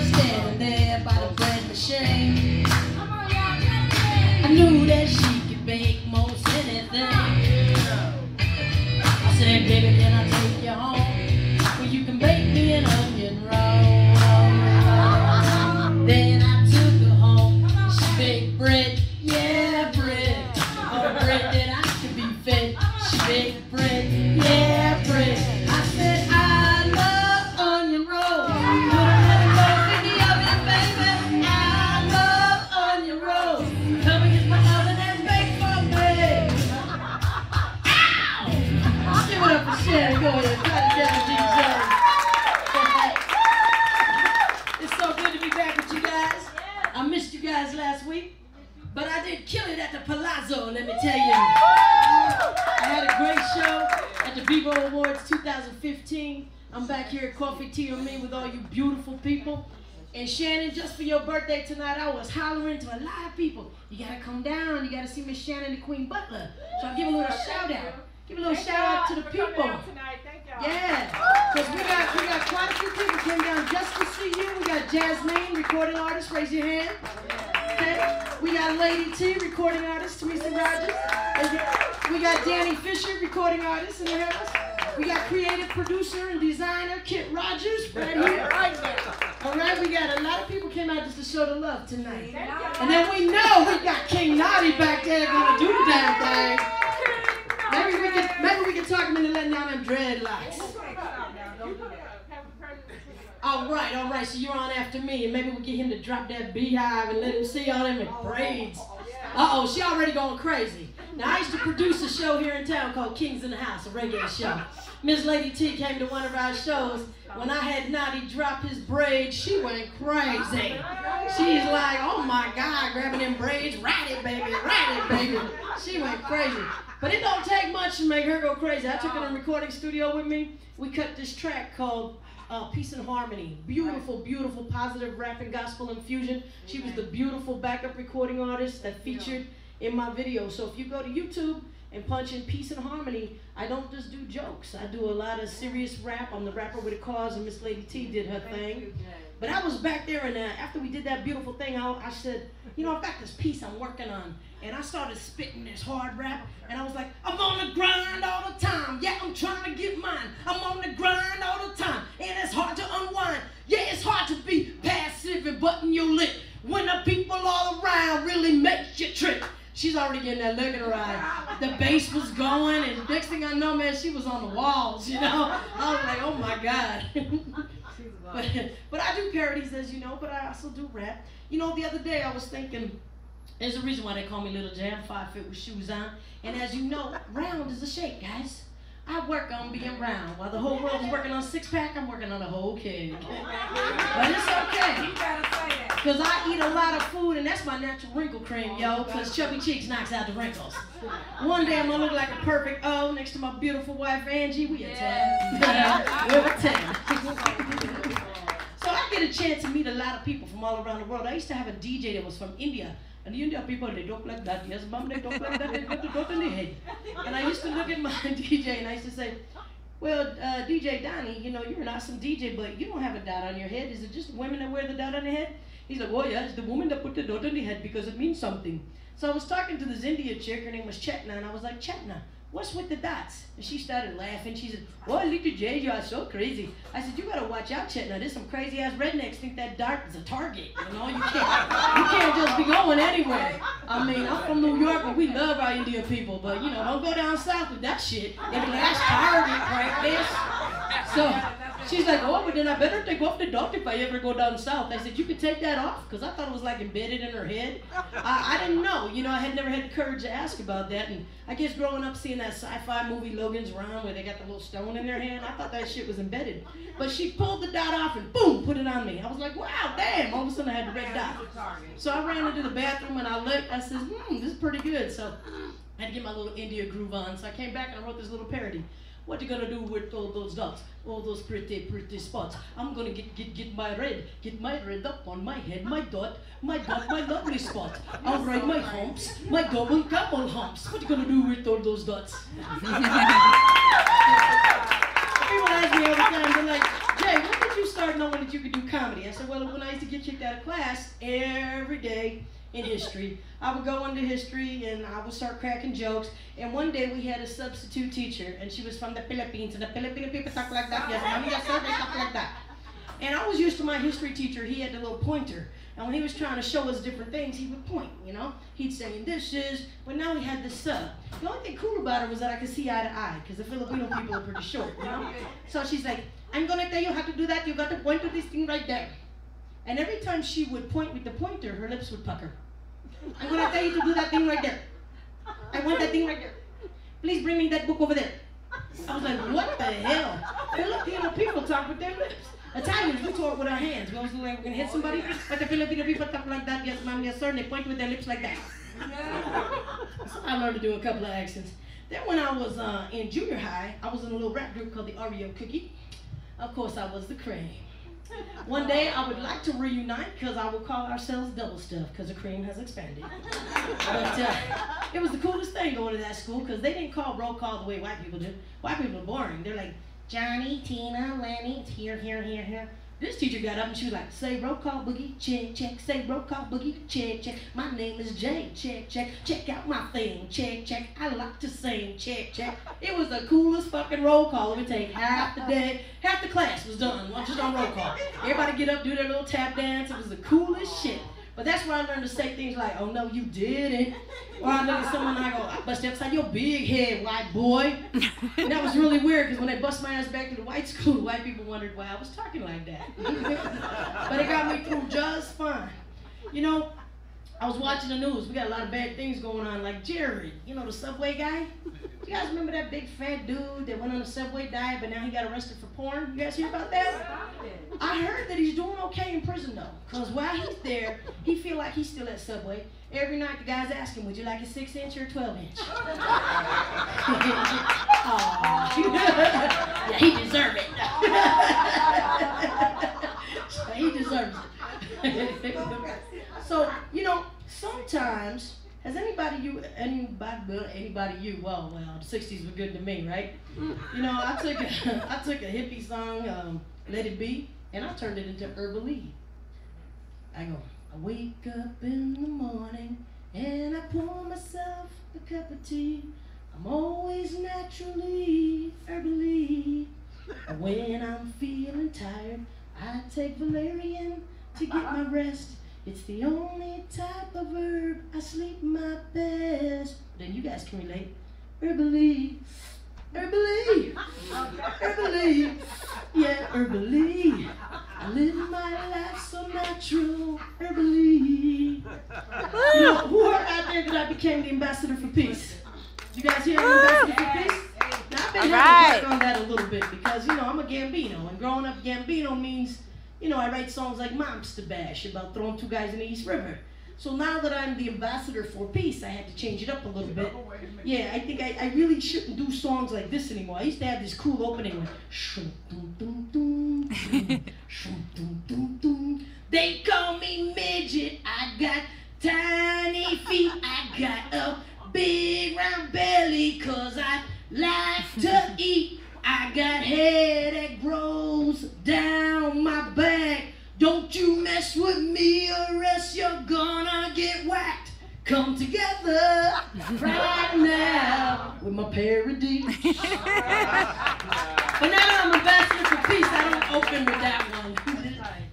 standing there by the bread machine. I knew that she could bake most anything. I said, baby, can I take you home? Well, you can bake me an onion roll. Then I took her home. She baked bread, yeah, bread. Oh, bread that I could be fed. She baked bread, yeah, bread. I said, I love onion rolls. Put another loaf in the oven, baby. I love onion rolls. Come and get my oven and bake for me. Ow! Give it up for Shannon. Go ahead, cut it down, DJ. It's so good to be back with you guys. I missed you guys last week, but I did kill it at the Palazzo, let me tell you. I had a great show at the Vivo Awards 2015. I'm back here at Coffee Tea or Me with all you beautiful people. And Shannon, just for your birthday tonight, I was hollering to a lot of people. You gotta come down, you gotta see Miss Shannon DaQueen Butler. So I'll give a little shout out. Give a little shout out to the people. Yeah, because we got quite a few people came down just to see you. We got Jasmine, recording artist, raise your hand. Okay. We got Lady T, recording artist, Tamisa Rogers. We got Danny Fisher, recording artist in the house. We got creative producer and designer Kit Rogers right here. All right, we got a lot of people came out just to show the love tonight. And then we know we got King Naughty back there gonna do the damn thing. Maybe we can talk him into letting down them dreadlocks. All right, so you're on after me, and maybe we'll get him to drop that beehive and let him see all them braids. Uh-oh, she already going crazy. Now, I used to produce a show here in town called Kings in the House, a reggae show. Miss Lady T came to one of our shows. When I had Naughty drop his braids, she went crazy. She's like, oh my God, grabbing them braids, ride it, baby. She went crazy. But it don't take much to make her go crazy. I took her in the recording studio with me. We cut this track called Peace and Harmony. Beautiful, beautiful, positive rap and gospel infusion. She was the beautiful backup recording artist that featured in my video. So if you go to YouTube and punch in Peace and Harmony, I don't just do jokes. I do a lot of serious rap. I'm the rapper with a cause, and Miss Lady T did her thing. But I was back there, and after we did that beautiful thing, I said, you know, I've got this piece I'm working on. And I started spitting this hard rap, and I was like, I'm on the grind all the time. Yeah, I'm trying to get mine. I'm on the grind all the time, and it's hard to unwind. Yeah, it's hard to be passive and button your lip when the people all around really make you trip. She's already getting that look in her eye. The bass was going, and next thing I know, man, she was on the walls, you know? I was like, oh my God. But I do parodies, as you know, but I also do rap. You know, the other day I was thinking, there's a reason why they call me Little Jam, 5 foot with shoes on. And as you know, round is a shape, guys. I work on being round. While the whole world is working on six-pack, I'm working on a whole keg. But it's okay. Because I eat a lot of food, and that's my natural wrinkle cream, yo, because Chubby Cheeks knocks out the wrinkles. One day I'm going to look like a perfect O next to my beautiful wife, Angie. We a 10. We're a 10. So I get a chance to meet a lot of people from all around the world. I used to have a DJ that was from India. And the Indian people, they talk like that. Yes, mom, they talk like that. They got the dot in their head. And I used to look at my DJ and I used to say, well, DJ Donnie, you know, you're an awesome DJ, but you don't have a dot on your head. Is it just women that wear the dot on their head? He's like, well, yeah, it's the woman that put the dot on their head because it means something. So I was talking to this India chick, her name was Chetna, and I was like, Chetna, what's with the dots? And she started laughing. She said, oh, little Jay, you are so crazy. I said, you gotta watch out, Chetna. There's some crazy ass rednecks think that dot is a target. You know, you can't just be going anywhere. I mean, I'm from New York, and we love our Indian people, but you know, don't go down south with that shit. They be like, that's target right there. So she's like, oh, but then I better take off the dot if I ever go down south. I said, you could take that off? Because I thought it was like embedded in her head. I didn't know. You know, I had never had the courage to ask about that. And I guess growing up seeing that sci-fi movie Logan's Run where they got the little stone in their hand, I thought that shit was embedded. But she pulled the dot off and boom, put it on me. I was like, wow, damn. All of a sudden I had the red dot. So I ran into the bathroom and I looked. I said, this is pretty good. So I had to get my little India groove on. So I came back and I wrote this little parody. What you gonna do with all those dots, all those pretty spots? I'm gonna get my red up on my head, my dot, my lovely spot. I'll ride my humps, my double camel humps. What you gonna do with all those dots? People ask me all the time, they're like, Jay, when did you start knowing that you could do comedy? I said, well, when I used to get kicked out of class every day in history, I would go into history and I would start cracking jokes. And one day we had a substitute teacher, and she was from the Philippines, and the Filipino people talk like that. Yes, mommy, yes, sir, they talk like that. And I was used to my history teacher. He had the little pointer. And when he was trying to show us different things, he would point, you know? He'd say, this is, but now he had this sub. The only thing cool about it was that I could see eye to eye, because the Filipino people are pretty short, you know? So she's like, I'm going to tell you how to do that. You got to point to this thing right there. And every time she would point with the pointer, her lips would pucker. I'm going to tell you to do that thing right there. I want that thing right there. Please bring me that book over there. I was like, what the hell? Filipino people talk with their lips. Italians, we talk with our hands. We always look like we're going to hit somebody, but the Filipino people talk like that. Yes, ma'am, yes, sir, and they point with their lips like that. So I learned to do a couple of accents. Then when I was in junior high, I was in a little rap group called the Oreo Cookie. Of course, I was the cream. One day, I would like to reunite because I would call ourselves Double Stuff because the cream has expanded. But it was the coolest thing going to that school because they didn't call roll call the way white people do. White people are boring. They're like, Johnny, Tina, Lenny, here, here, here, here. This teacher got up and she was like, say roll call boogie, check, check, say roll call boogie, check, check. My name is Jay, check, check, check out my thing, check, check. I like to sing, check, check. It was the coolest fucking roll call. It would take half the day, half the class was done, just on roll call. Everybody get up, do their little tap dance. It was the coolest shit. But that's where I learned to say things like, oh no, you didn't. Or I look at someone and I go, I bust upside your big head, white boy. And that was really weird because when they bust my ass back to the white school, white people wondered why I was talking like that. But it got me through just fine. You know, I was watching the news. We got a lot of bad things going on, like Jared, you know, the Subway guy. You guys remember that big fat dude that went on a Subway diet, but now he got arrested for porn? You guys hear about that? I heard that he's doing okay in prison, though, because while he's there, he feel like he's still at Subway. Every night, the guys ask him, would you like a 6-inch or a 12-inch? Yeah, he deserves it. He deserves it. So, you know, sometimes, has anybody the 60s were good to me, right? You know, I took a hippie song, Let It Be, and I turned it into Herbalee. I go, I wake up in the morning, and I pour myself a cup of tea. I'm always naturally Herbalee. When I'm feeling tired, I take valerian to get my rest. It's the only type of herb I sleep my best. Then you guys can relate. Herbalee, Herbalee, Herbalee, yeah, Herbalee. I live my life so natural, Herbalee. You know, who heard out there that I became the ambassador for peace? You guys hear the ambassador for peace? Now, I've been having to work on that a little bit because, you know, I'm a Gambino, and growing up Gambino means, you know, I write songs like Monster Bash about throwing 2 guys in the East River. So now that I'm the ambassador for peace, I had to change it up a little bit. Yeah, I think I really shouldn't do songs like this anymore. I used to have this cool opening with shum dum dum dum, shum dum dum dum. They call me midget. I got tiny feet. I got a big round belly 'cause I like to eat. I got hair that grows down my back. Don't you mess with me or else you're gonna get whacked. Come together right now with my parody. But now that I'm ambassador for peace, I don't open with that one.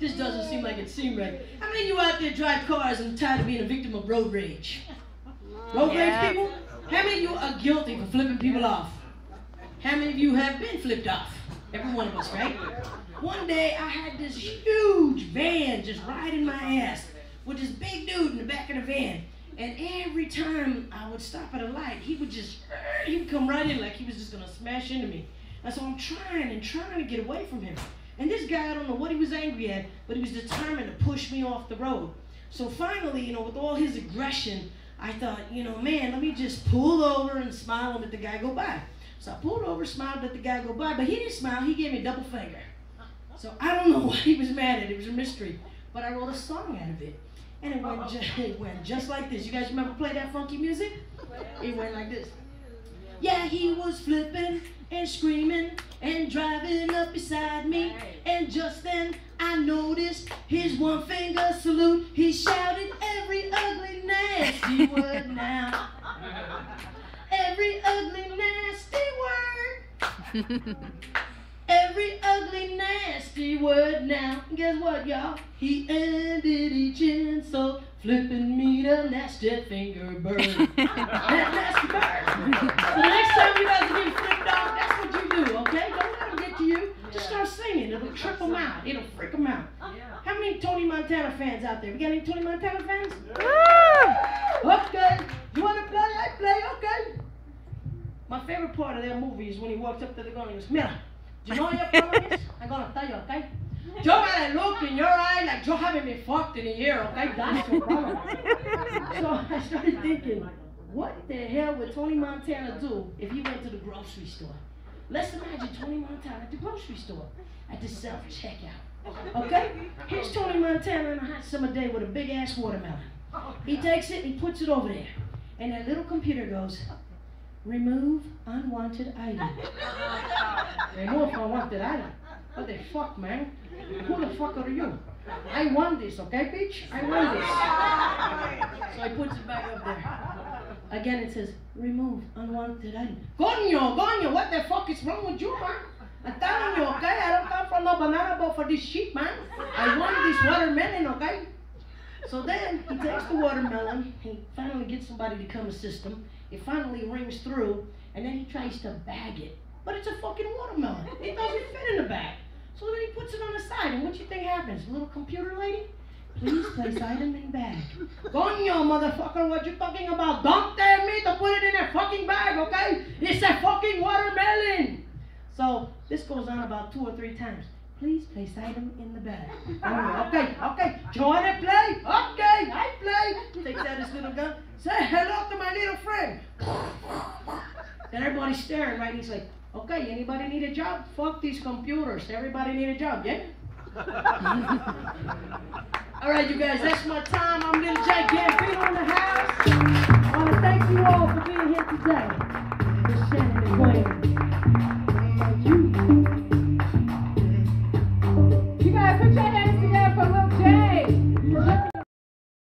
This doesn't seem like it seemed right. How many of you out there drive cars and tired of being a victim of road rage? Road rage people? How many of you are guilty for flipping people off? How many of you have been flipped off? Every one of us, right? One day I had this huge van just riding my ass with this big dude in the back of the van. And every time I would stop at a light, he would come right in like he was just gonna smash into me. And so I'm trying to get away from him. And this guy, I don't know what he was angry at, but he was determined to push me off the road. So finally, you know, with all his aggression, I thought, you know, man, let me just pull over and smile and let the guy go by. So I pulled over, smiled, let the guy go by, but he didn't smile, he gave me a double finger. So I don't know what he was mad at, it was a mystery. But I wrote a song out of it. And it went just like this. You guys remember play that funky music? It went like this. Yeah, he was flipping and screaming and driving up beside me. And just then I noticed his one finger salute. He shouted every ugly nasty word now. Every ugly nasty word. Every ugly nasty word now. Guess what, y'all? He ended each insult, flipping me the nasty finger bird. That nasty bird. So the next time you guys get flipped off, that's what you do, okay? Don't let them get to you. Just start singing. It'll trip them out. It'll freak them out. How many Tony Montana fans out there? We got any Tony Montana fans? Okay. You want to play? I play. Okay. My favorite part of that movie is when he walks up to the gun and goes, Mira, do you know what your problem is? I'm going to tell you, okay? You got a look in your eye like you haven't been fucked in a year, okay? That's your problem. So I started thinking, what the hell would Tony Montana do if he went to the grocery store? Let's imagine Tony Montana at the grocery store, at the self-checkout, okay? Here's Tony Montana on a hot summer day with a big-ass watermelon. He takes it, he puts it over there, and that little computer goes, remove unwanted item. Remove unwanted item. What the fuck, man? Who the fuck are you? I want this, okay, bitch? I want this. So he puts it back up there. Again, it says, remove unwanted item. Coño, what the fuck is wrong with you, man? I'm telling you, okay? I don't come from no banana boat for this shit, man. I want this watermelon, okay? So then he takes the watermelon, he finally gets somebody to come assist him. It finally rings through, and then he tries to bag it. But it's a fucking watermelon. It doesn't fit in the bag. So then he puts it on the side, and what you think happens? Little computer lady, please place item in bag. Coño, motherfucker, what you talking about? Don't tell me to put it in a fucking bag, okay? It's a fucking watermelon. So this goes on about 2 or 3 times. Please place item in the bag. Okay. Do you want to play? Okay, I play. Takes out his little gun. Say hello to my little friend. Then everybody's staring, right? He's like, okay, anybody need a job? Fuck these computers. Everybody need a job, yeah? All right, you guys, that's my time. I'm Little J Gambino in the house. I want to thank you all for being here today.